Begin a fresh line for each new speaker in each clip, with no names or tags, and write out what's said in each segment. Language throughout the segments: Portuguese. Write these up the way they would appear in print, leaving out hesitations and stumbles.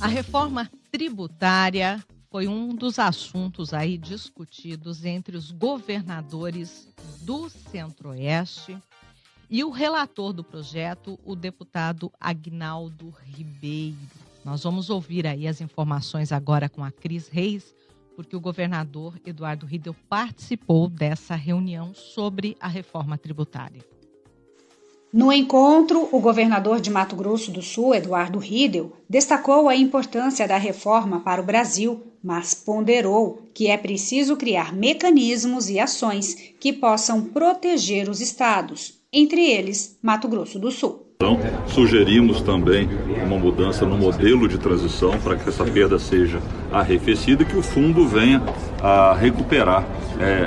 A reforma tributária foi um dos assuntos aí discutidos entre os governadores do Centro-Oeste e o relator do projeto, o deputado Aguinaldo Ribeiro. Nós vamos ouvir aí as informações agora com a Cris Reis, porque o governador Eduardo Riedel participou dessa reunião sobre a reforma tributária.
No encontro, o governador de Mato Grosso do Sul, Eduardo Riedel, destacou a importância da reforma para o Brasil, mas ponderou que é preciso criar mecanismos e ações que possam proteger os estados, entre eles Mato Grosso do Sul.
Então, sugerimos também uma mudança no modelo de transição para que essa perda seja arrefecida e que o fundo venha a recuperar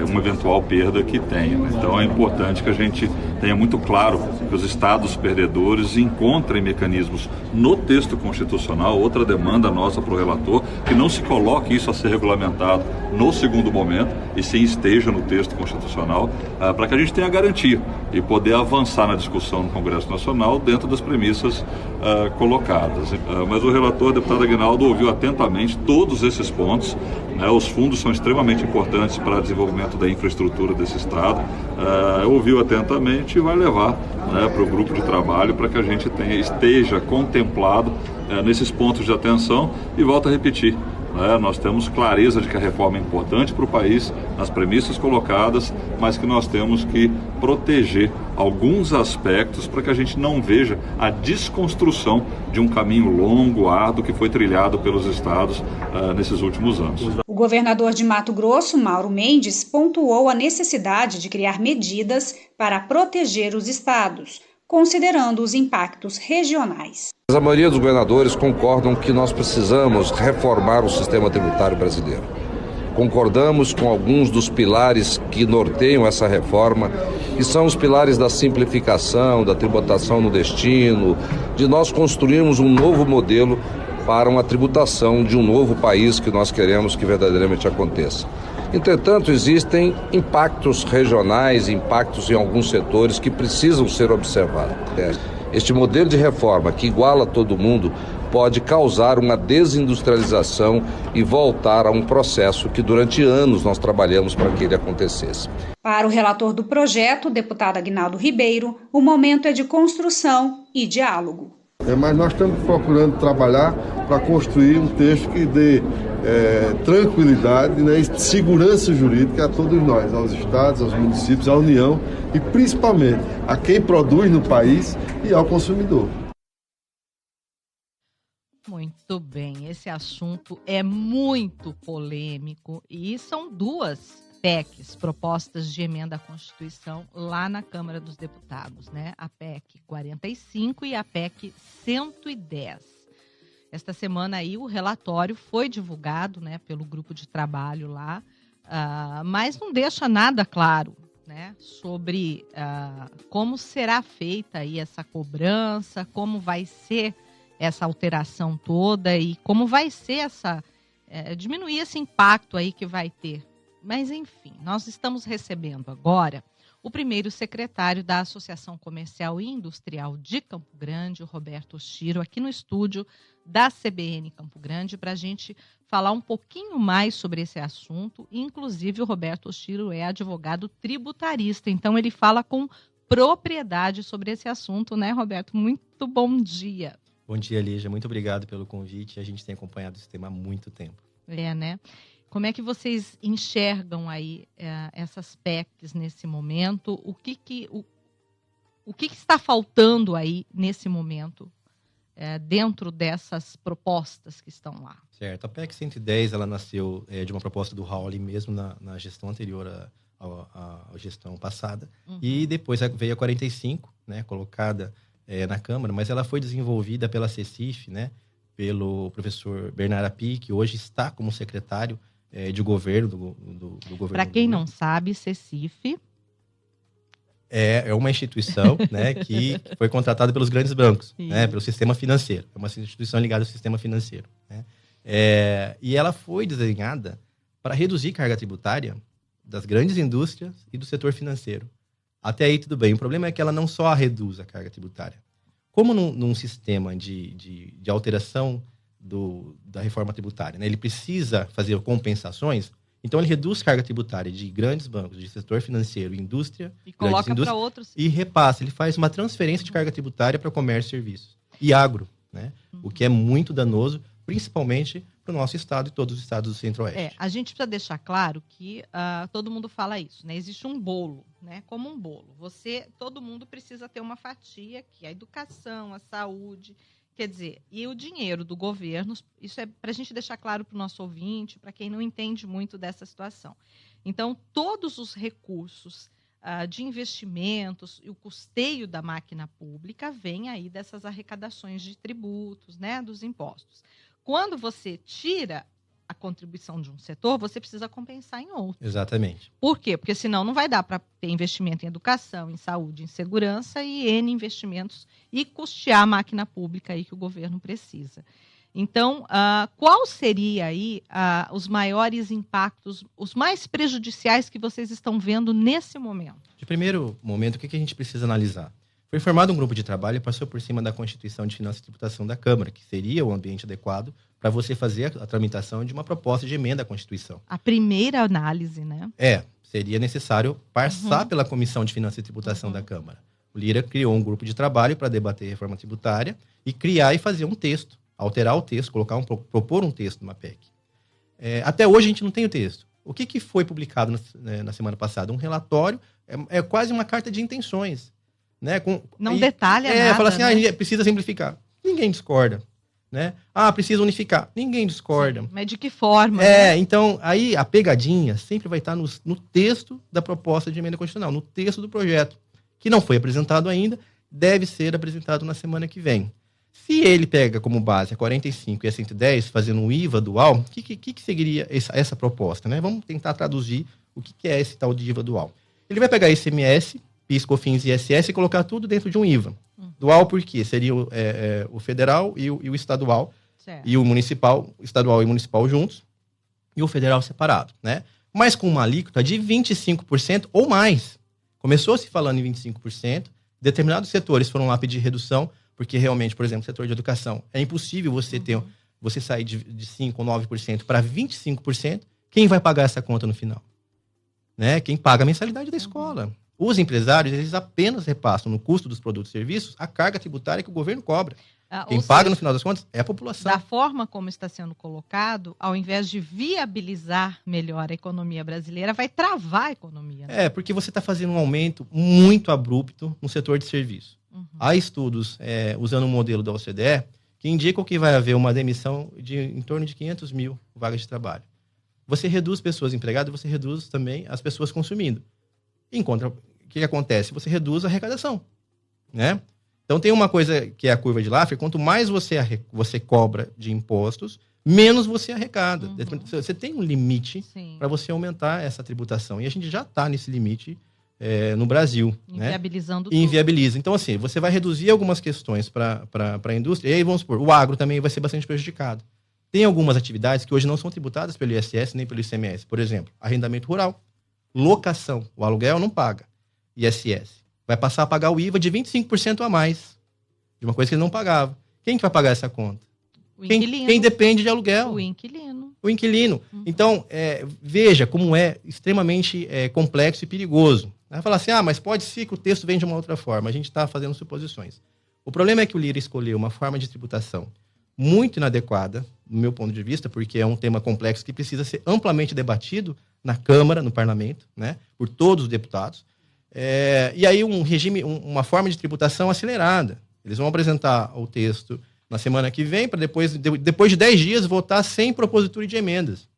uma eventual perda que tenha. Então é importante que a gente tenha muito claro que os estados perdedores encontrem mecanismos no texto constitucional. Outra demanda nossa para o relator, que não se coloque isso a ser regulamentado no segundo momento, e sim esteja no texto constitucional, para que a gente tenha garantia e poder avançar na discussão no Congresso Nacional dentro das premissas colocadas. Mas o relator, o deputado Aguinaldo, ouviu atentamente todos esses pontos. Os fundos são extremamente importantes para o desenvolvimento da infraestrutura desse estado. Ouviu atentamente e vai levar para o grupo de trabalho para que a gente esteja contemplado nesses pontos de atenção. E volto a repetir, nós temos clareza de que a reforma é importante para o país, nas premissas colocadas, mas que nós temos que proteger alguns aspectos para que a gente não veja a desconstrução de um caminho longo, árduo, que foi trilhado pelos estados nesses últimos anos.
O governador de Mato Grosso, Mauro Mendes, pontuou a necessidade de criar medidas para proteger os estados, considerando os impactos regionais.
A maioria dos governadores concordam que nós precisamos reformar o sistema tributário brasileiro. Concordamos com alguns dos pilares que norteiam essa reforma, que são os pilares da simplificação, da tributação no destino, de nós construirmos um novo modelo para uma tributação de um novo país que nós queremos que verdadeiramente aconteça. Entretanto, existem impactos regionais, impactos em alguns setores que precisam ser observados. Este modelo de reforma que iguala todo mundo pode causar uma desindustrialização e voltar a um processo que durante anos nós trabalhamos para que ele acontecesse.
Para o relator do projeto, o deputado Aguinaldo Ribeiro, o momento é de construção e diálogo.
Mas nós estamos procurando trabalhar para construir um texto que dê tranquilidade, e segurança jurídica a todos nós, aos estados, aos municípios, à União e principalmente a quem produz no país e ao consumidor.
Muito bem, esse assunto é muito polêmico e são duas PECs, propostas de emenda à Constituição, lá na Câmara dos Deputados, né? A PEC 45 e a PEC 110. Esta semana aí o relatório foi divulgado, né, pelo grupo de trabalho lá, mas não deixa nada claro, né, sobre como será feita aí essa cobrança, como vai ser essa alteração toda e como vai ser diminuir esse impacto aí que vai ter. Mas, enfim, nós estamos recebendo agora o primeiro secretário da Associação Comercial e Industrial de Campo Grande, o Roberto Oshiro, aqui no estúdio da CBN Campo Grande, para a gente falar um pouquinho mais sobre esse assunto. Inclusive, o Roberto Oshiro é advogado tributarista, então ele fala com propriedade sobre esse assunto, né, Roberto? Muito bom dia.
Bom dia, Lígia. Muito obrigado pelo convite. A gente tem acompanhado esse tema há muito tempo.
Né? Como é que vocês enxergam aí essas PECs nesse momento? O que está faltando aí nesse momento dentro dessas propostas que estão lá?
Certo. A PEC 110 ela nasceu de uma proposta do Raul mesmo na gestão anterior à gestão passada. Uhum. E depois veio a 45, né, colocada na Câmara, mas ela foi desenvolvida pela CECIF, né, pelo professor Bernardo Api, que hoje está como secretário de governo do governo.
Para quem não sabe, CECIF
é uma instituição, né, que foi contratada pelos grandes bancos, né, pelo sistema financeiro. É uma instituição ligada ao sistema financeiro, né? E ela foi desenhada para reduzir carga tributária das grandes indústrias e do setor financeiro. Até aí tudo bem. O problema é que ela não só reduz a carga tributária. Como num sistema de alteração da reforma tributária, né? Ele precisa fazer compensações, então ele reduz carga tributária de grandes bancos, de setor financeiro, indústria,
e coloca para outros
e repassa. Ele faz uma transferência de carga tributária para comércio e serviços e agro, né? O que é muito danoso, principalmente para o nosso estado e todos os estados do Centro-Oeste.
A gente precisa deixar claro que todo mundo fala isso, né? Existe um bolo, né? Como um bolo. Todo mundo precisa ter uma fatia, que é a educação, a saúde, quer dizer, e o dinheiro do governo, isso é para a gente deixar claro para o nosso ouvinte, para quem não entende muito dessa situação. Então, todos os recursos de investimentos e o custeio da máquina pública vem aí dessas arrecadações de tributos, né? Dos impostos. Quando você tira a contribuição de um setor, você precisa compensar em outro.
Exatamente.
Por quê? Porque senão não vai dar para ter investimento em educação, em saúde, em segurança e N investimentos e custear a máquina pública aí que o governo precisa. Então, qual seria aí os maiores impactos, os mais prejudiciais que vocês estão vendo nesse momento?
De primeiro momento, o que a gente precisa analisar? Foi formado um grupo de trabalho e passou por cima da Constituição de Finanças e Tributação da Câmara, que seria o ambiente adequado para você fazer a tramitação de uma proposta de emenda à Constituição.
A primeira análise, né?
Seria necessário passar pela Comissão de Finanças e Tributação da Câmara. O Lira criou um grupo de trabalho para debater a reforma tributária e criar e fazer um texto, alterar o texto, propor um texto numa PEC. Até hoje a gente não tem o texto. O que foi publicado na semana passada? Um relatório, é quase uma carta de intenções. Né?
Não detalha nada.
Fala assim,
né?
A gente precisa simplificar. Ninguém discorda. Né? Precisa unificar. Ninguém discorda.
Sim, mas de que forma? Né?
Então, aí a pegadinha sempre vai estar no texto da proposta de emenda constitucional, no texto do projeto, que não foi apresentado ainda, deve ser apresentado na semana que vem. Se ele pega como base a 45 e a 110, fazendo um IVA dual, o que seguiria essa proposta? Né? Vamos tentar traduzir o que é esse tal de IVA dual. Ele vai pegar ICMS, PIS, COFINS e ISS e colocar tudo dentro de um IVA. Dual por quê? Seria o federal e o estadual, certo. E o municipal, estadual e municipal juntos, e o federal separado, né? Mas com uma alíquota de 25% ou mais. Começou se falando em 25%, determinados setores foram lá pedir redução, porque realmente, por exemplo, o setor de educação, é impossível você sair de 5% ou 9% para 25%. Quem vai pagar essa conta no final? Né? Quem paga a mensalidade da escola. Os empresários, eles apenas repassam no custo dos produtos e serviços a carga tributária que o governo cobra. Quem paga, no final das contas, é a população.
Da forma como está sendo colocado, ao invés de viabilizar melhor a economia brasileira, vai travar a economia. Né?
Porque você está fazendo um aumento muito abrupto no setor de serviço. Há estudos, usando o modelo da OCDE, que indicam que vai haver uma demissão de em torno de 500 mil vagas de trabalho. Você reduz pessoas empregadas, você reduz também as pessoas consumindo. O que acontece? Você reduz a arrecadação, né? Então tem uma coisa que é a curva de Laffer, quanto mais você cobra de impostos, menos você arrecada. Você tem um limite para você aumentar essa tributação. E a gente já está nesse limite no Brasil.
Inviabilizando
tudo. Inviabiliza. Então, assim, você vai reduzir algumas questões para a indústria, e aí vamos supor, o agro também vai ser bastante prejudicado. Tem algumas atividades que hoje não são tributadas pelo ISS nem pelo ICMS. Por exemplo, arrendamento rural, locação, o aluguel não paga. ISS. Vai passar a pagar o IVA de 25% a mais de uma coisa que ele não pagava. Quem que vai pagar essa conta? Quem depende de aluguel.
O inquilino.
O inquilino. Então, veja como é extremamente complexo e perigoso. Vai falar assim, mas pode ser que o texto venha de uma outra forma. A gente está fazendo suposições. O problema é que o Lira escolheu uma forma de tributação muito inadequada, do meu ponto de vista, porque é um tema complexo que precisa ser amplamente debatido na Câmara, no Parlamento, né, por todos os deputados. E aí uma forma de tributação acelerada. Eles vão apresentar o texto na semana que vem, para depois de 10 dias, votar sem propositura de emendas.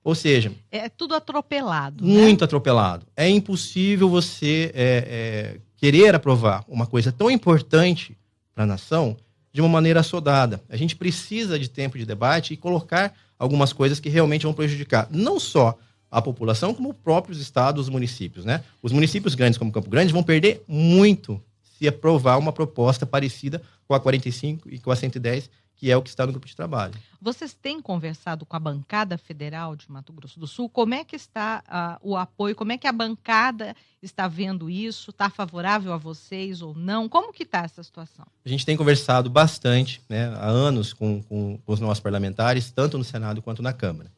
Ou seja...
É tudo atropelado.
Muito atropelado. É impossível você querer aprovar uma coisa tão importante para a nação de uma maneira assodada. A gente precisa de tempo de debate e colocar algumas coisas que realmente vão prejudicar não só a população, como os próprios estados, os municípios, né? Os municípios grandes, como Campo Grande, vão perder muito se aprovar uma proposta parecida com a 45 e com a 110, que é o que está no grupo de trabalho.
Vocês têm conversado com a bancada federal de Mato Grosso do Sul? Como é que está o apoio? Como é que a bancada está vendo isso? Está favorável a vocês ou não? Como que está essa situação?
A gente tem conversado bastante, né, há anos com os nossos parlamentares, tanto no Senado quanto na Câmara.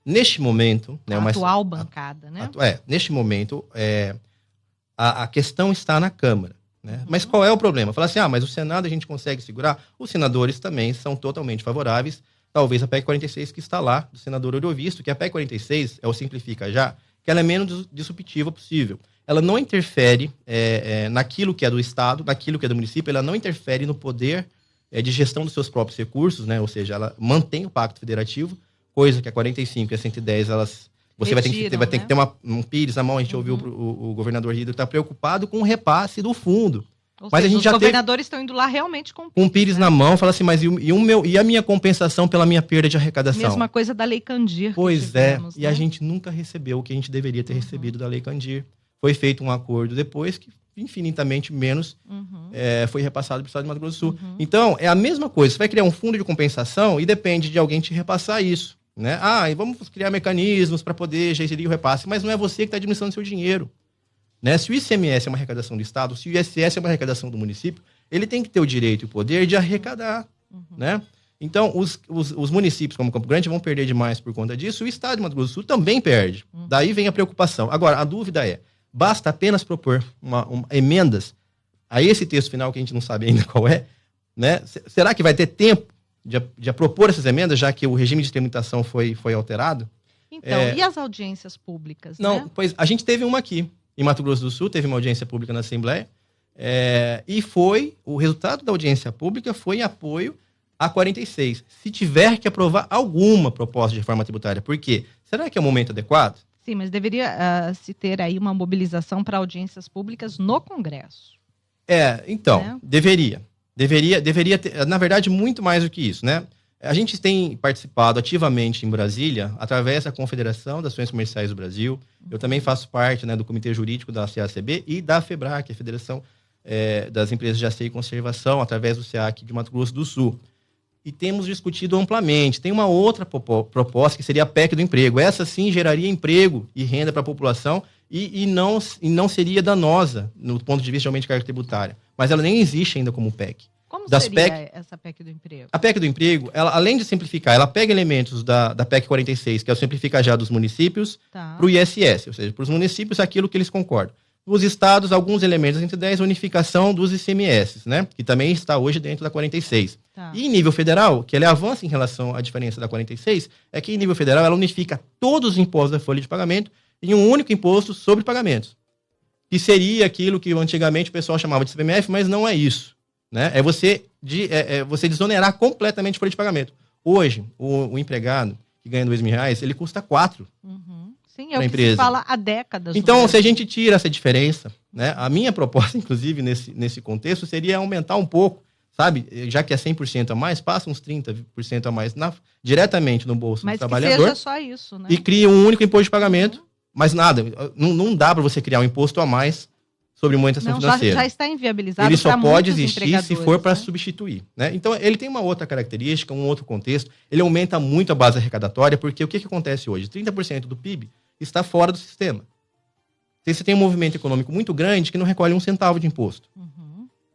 Neste momento...
A atual bancada, né?
Neste momento, a questão está na Câmara. Né? Uhum. Mas qual é o problema? Falar assim, mas o Senado a gente consegue segurar? Os senadores também são totalmente favoráveis, talvez a PEC 46 que está lá, do senador Eurovisto, que a PEC 46, é o Simplifica Já, que ela é menos disruptiva possível. Ela não interfere naquilo que é do Estado, naquilo que é do município, ela não interfere no poder de gestão dos seus próprios recursos, né? Ou seja, ela mantém o pacto federativo, coisa que a 45 e a 110, você vai ter que ter um pires na mão. A gente ouviu o governador Rido que está preocupado com o repasse do fundo.
Mas a gente os governadores estão indo lá realmente com
um pires na mão, fala assim, mas e a minha compensação pela minha perda de arrecadação?
Mesma coisa da Lei Candir.
Pois tivemos, e a gente nunca recebeu o que a gente deveria ter recebido da Lei Candir. Foi feito um acordo depois que infinitamente menos foi repassado para o Estado de Mato Grosso do Sul. Então, é a mesma coisa. Você vai criar um fundo de compensação e depende de alguém te repassar isso. Né? E vamos criar mecanismos para poder gerir o repasse, mas não é você que está administrando seu dinheiro. Né? Se o ICMS é uma arrecadação do Estado, se o ISS é uma arrecadação do município, ele tem que ter o direito e o poder de arrecadar. Né? Então, os municípios como Campo Grande vão perder demais por conta disso, o Estado de Mato Grosso do Sul também perde. Daí vem a preocupação. Agora, a dúvida basta apenas propor emendas a esse texto final, que a gente não sabe ainda qual é, né? Será que vai ter tempo de propor essas emendas, já que o regime de tramitação foi alterado?
Então, e as audiências públicas?
Não,
né?
Pois a gente teve uma aqui, em Mato Grosso do Sul, teve uma audiência pública na Assembleia, e o resultado da audiência pública foi em apoio a 46. Se tiver que aprovar alguma proposta de reforma tributária, por quê? Será que é o momento adequado?
Sim, mas deveria se ter aí uma mobilização para audiências públicas no Congresso.
Então, deveria ter, na verdade, muito mais do que isso, né? A gente tem participado ativamente em Brasília, através da Confederação das Ações Comerciais do Brasil. Eu também faço parte, né, do Comitê Jurídico da CACB e da FEBRAC, a Federação das Empresas de Aceio e Conservação, através do SEAC de Mato Grosso do Sul. E temos discutido amplamente. Tem uma outra proposta, que seria a PEC do emprego. Essa, sim, geraria emprego e renda para a população e não seria danosa no ponto de vista de aumento de carga tributária. Mas ela nem existe ainda como PEC.
Como seria essa PEC do emprego?
A PEC do emprego, ela, além de simplificar, ela pega elementos da PEC 46, que é o simplificar já dos municípios, para o ISS, ou seja, para os municípios aquilo que eles concordam. Nos estados, alguns elementos entre 10, a unificação dos ICMS, né? Que também está hoje dentro da 46. E em nível federal, que ele avança em relação à diferença da 46, é que em nível federal ela unifica todos os impostos da folha de pagamento em um único imposto sobre pagamentos. Que seria aquilo que antigamente o pessoal chamava de CPMF, mas não é isso. Né? É você desonerar completamente a folha de pagamento. Hoje, o empregado que ganha R$2.000, ele custa 4.
Sim, é o que empresa. Se fala há décadas.
Então, se a gente tira essa diferença, né, a minha proposta, inclusive, nesse contexto, seria aumentar um pouco, sabe? Já que é 100% a mais, passa uns 30% a mais diretamente no bolso do trabalhador.
Mas que seja só isso, né?
E cria um único imposto de pagamento, mas nada. Não dá para você criar um imposto a mais sobre movimentação financeira.
Já está inviabilizado.
Ele só pode existir se for para substituir. Né? Então, ele tem uma outra característica, um outro contexto. Ele aumenta muito a base arrecadatória, porque o que acontece hoje? 30% do PIB está fora do sistema. Você tem um movimento econômico muito grande que não recolhe um centavo de imposto.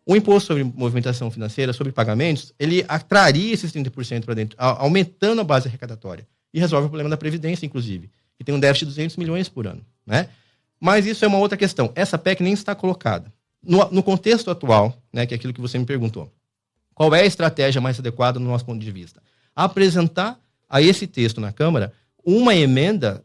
O imposto sobre movimentação financeira, sobre pagamentos, ele atraria esses 30% para dentro, aumentando a base arrecadatória. E resolve o problema da Previdência, inclusive, que tem um déficit de 200 milhões por ano. Né? Mas isso é uma outra questão. Essa PEC nem está colocada. No contexto atual, né, que é aquilo que você me perguntou, qual é a estratégia mais adequada no nosso ponto de vista? Apresentar a esse texto na Câmara uma emenda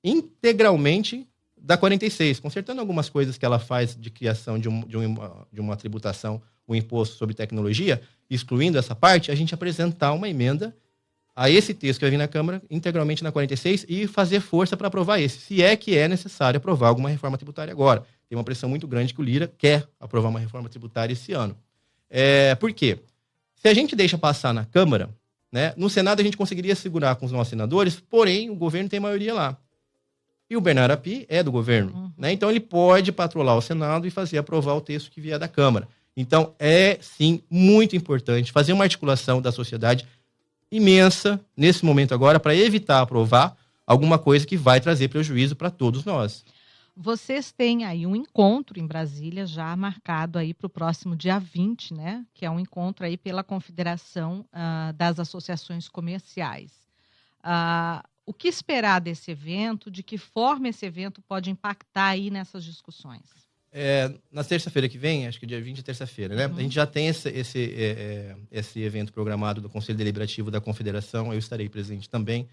integralmente da 46, consertando algumas coisas que ela faz de criação de uma tributação, um imposto sobre tecnologia, excluindo essa parte, a gente apresentar uma emenda a esse texto que vai vir na Câmara, integralmente na 46, e fazer força para aprovar esse, se é que é necessário aprovar alguma reforma tributária agora. Tem uma pressão muito grande que o Lira quer aprovar uma reforma tributária esse ano. Por quê? Se a gente deixa passar na Câmara, né, no Senado a gente conseguiria segurar com os nossos senadores, porém o governo tem maioria lá. E o Bernardo Api é do governo. Né? Então ele pode patrolar o Senado e fazer aprovar o texto que vier da Câmara. Então, é, sim, muito importante fazer uma articulação da sociedade imensa, nesse momento agora, para evitar aprovar alguma coisa que vai trazer prejuízo para todos nós.
Vocês têm aí um encontro em Brasília já marcado aí para o próximo dia 20, né? Que é um encontro aí pela Confederação das Associações Comerciais. O que esperar desse evento? De que forma esse evento pode impactar aí nessas discussões?
Na terça-feira que vem, acho que dia 20 é terça-feira, né? A gente já tem esse evento programado do Conselho Deliberativo da Confederação, eu estarei presente também.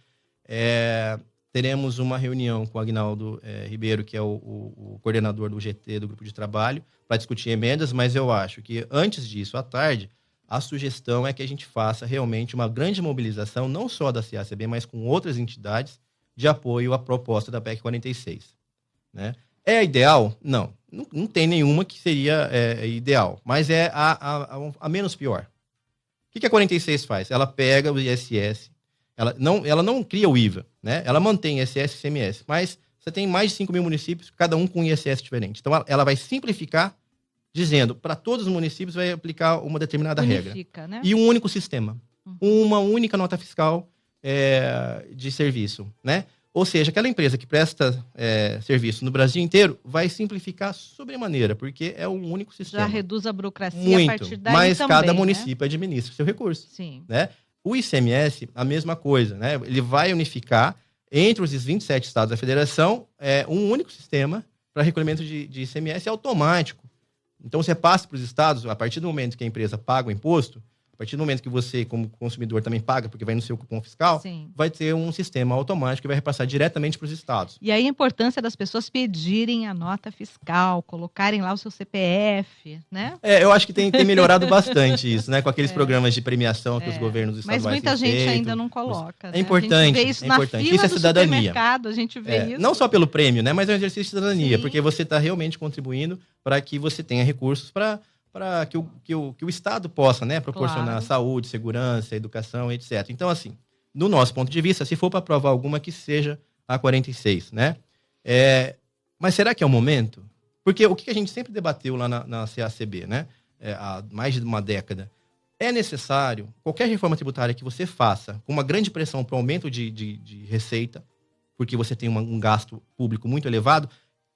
Teremos uma reunião com o Agnaldo Ribeiro, que é o coordenador do GT, do Grupo de Trabalho, para discutir emendas, mas eu acho que antes disso, à tarde, a sugestão é que a gente faça realmente uma grande mobilização, não só da CACB, mas com outras entidades, de apoio à proposta da PEC 46. Né? É ideal? Não tem nenhuma que seria ideal, mas é a menos pior. O que a 46 faz? Ela pega o ISS, ela não cria o IVA, né? Ela mantém ISS e ICMS, mas você tem mais de 5 mil municípios, cada um com ISS diferente. Então, ela vai simplificar, dizendo, para todos os municípios vai aplicar uma determinada regra.
Né?
E um único sistema. Uma única nota fiscal de serviço, né? Ou seja, aquela empresa que presta serviço no Brasil inteiro vai simplificar sobremaneira, porque é um único sistema.
Já reduz a burocracia a partir daí
mas
também,
cada
né?
município administra o seu recurso.
Sim.
Né? O ICMS, a mesma coisa, né? Ele vai unificar entre os 27 estados da federação um único sistema para recolhimento de ICMS automático. Então, você passa para os estados, a partir do momento que a empresa paga o imposto, a partir do momento que você, como consumidor, também paga, porque vai no seu cupom fiscal,
Sim.
vai ter um sistema automático que vai repassar diretamente para os estados.
E aí a importância das pessoas pedirem a nota fiscal, colocarem lá o seu CPF, né?
Eu acho que tem melhorado bastante isso, né? Com aqueles programas de premiação que os governos estaduais
Mas muita
têm
gente
feito.
ainda não coloca.
É importante.
A gente vê isso na fila
Isso é
do
cidadania.
supermercado, a gente vê isso.
Não só pelo prêmio, né? Mas é um exercício de cidadania,
Sim.
porque você está realmente contribuindo para que você tenha recursos para que o Estado possa, né, proporcionar
Claro.
saúde, segurança, educação, etc. Então, assim, do nosso ponto de vista, se for para aprovar alguma, que seja a 46, né? Mas será que é o momento? Porque o que a gente sempre debateu lá na CACB, né? Há mais de uma década. É necessário, qualquer reforma tributária que você faça, com uma grande pressão para o aumento de receita, porque você tem um gasto público muito elevado,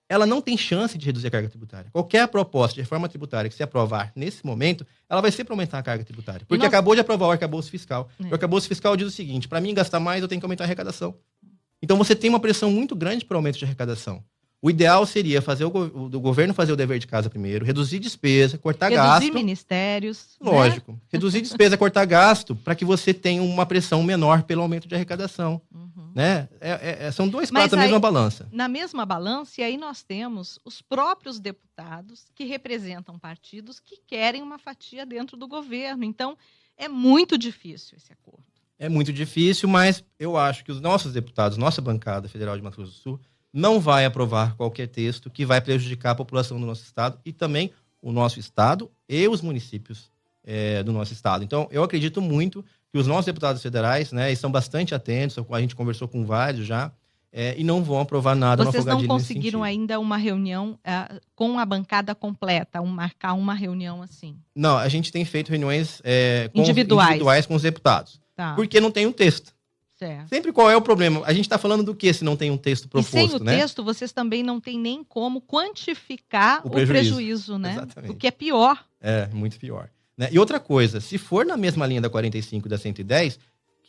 ela não tem chance de reduzir a carga tributária. Qualquer proposta de reforma tributária que se aprovar nesse momento, ela vai ser para aumentar a carga tributária. Porque acabou de aprovar o arcabouço fiscal. O arcabouço fiscal diz o seguinte: para mim gastar mais, eu tenho que aumentar a arrecadação. Então você tem uma pressão muito grande para o aumento de arrecadação. O ideal seria fazer o governo fazer o dever de casa primeiro, reduzir despesa, cortar gasto.
Reduzir ministérios.
Lógico.
Né?
Reduzir despesa, cortar gasto, para que você tenha uma pressão menor pelo aumento de arrecadação. Né? São dois pratos da mesma balança.
Na mesma balança, e aí nós temos os próprios deputados que representam partidos que querem uma fatia dentro do governo. Então, é muito difícil esse acordo.
É muito difícil, mas eu acho que os nossos deputados, nossa bancada federal de Mato Grosso do Sul, não vai aprovar qualquer texto que vai prejudicar a população do nosso estado e também o nosso estado e os municípios do nosso estado. Então, eu acredito muito que os nossos deputados federais, né, estão bastante atentos, a gente conversou com vários já, e não vão aprovar nada no afogadilho nesse sentido.
Vocês não conseguiram ainda uma reunião com a bancada completa, marcar uma reunião assim?
Não, a gente tem feito reuniões
individuais
com os deputados,
tá.
Porque não tem um texto.
Certo.
Sempre qual é o problema? A gente está falando do que se não tem um texto proposto,
e sem o
né?
texto, vocês também não têm nem como quantificar o prejuízo, né?
Exatamente.
O que é pior.
Muito pior. Né? E outra coisa, se for na mesma linha da 45 e da 110,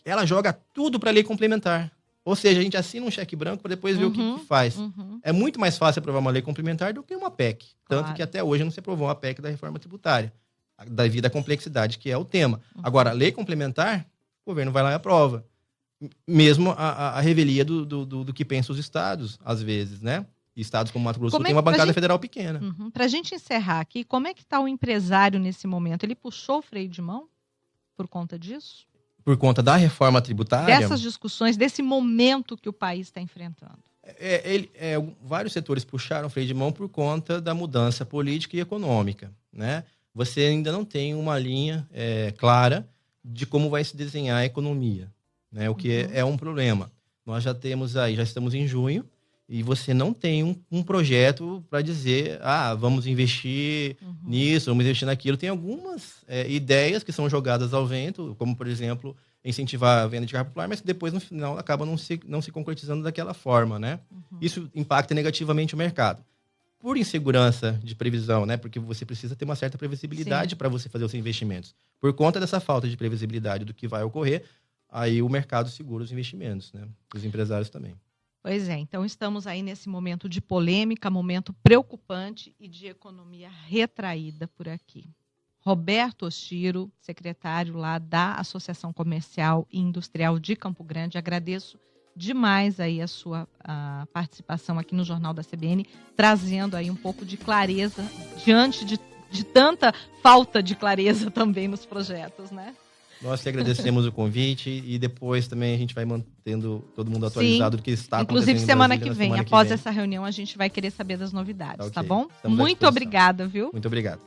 ela joga tudo para a lei complementar. Ou seja, a gente assina um cheque branco para depois ver o que faz. É muito mais fácil aprovar uma lei complementar do que uma PEC. Tanto que até hoje não se aprovou uma PEC da reforma tributária, devido à complexidade que é o tema. Agora, a lei complementar, o governo vai lá e aprova. Mesmo a revelia do que pensam os estados, às vezes, né? E estados como Mato Grosso do Sul tem uma bancada federal pequena.
Para a gente encerrar aqui, como é que está o empresário nesse momento? Ele puxou o freio de mão por conta disso?
Por conta da reforma tributária?
Dessas discussões, desse momento que o país está enfrentando.
Vários setores puxaram o freio de mão por conta da mudança política e econômica, né? Você ainda não tem uma linha clara de como vai se desenhar a economia, né? O que é um problema. Nós já estamos em junho e você não tem um projeto para dizer, vamos investir nisso, vamos investir naquilo. Tem algumas ideias que são jogadas ao vento, como, por exemplo, incentivar a venda de carro popular, mas que depois, no final, acaba não se concretizando daquela forma, né? Isso impacta negativamente o mercado. Por insegurança de previsão, né? Porque você precisa ter uma certa previsibilidade para você fazer os investimentos. Por conta dessa falta de previsibilidade do que vai ocorrer, aí o mercado segura os investimentos, né? Os empresários também.
Pois é, então estamos aí nesse momento de polêmica, momento preocupante e de economia retraída por aqui. Roberto Oshiro, secretário lá da Associação Comercial e Industrial de Campo Grande, agradeço demais aí a sua participação aqui no Jornal da CBN, trazendo aí um pouco de clareza diante de tanta falta de clareza também nos projetos, né?
Nós que agradecemos o convite e depois também a gente vai mantendo todo mundo atualizado do que está acontecendo.
Inclusive semana que vem, após essa reunião, a gente vai querer saber das novidades, tá bom? Muito obrigada, viu?
Muito obrigado.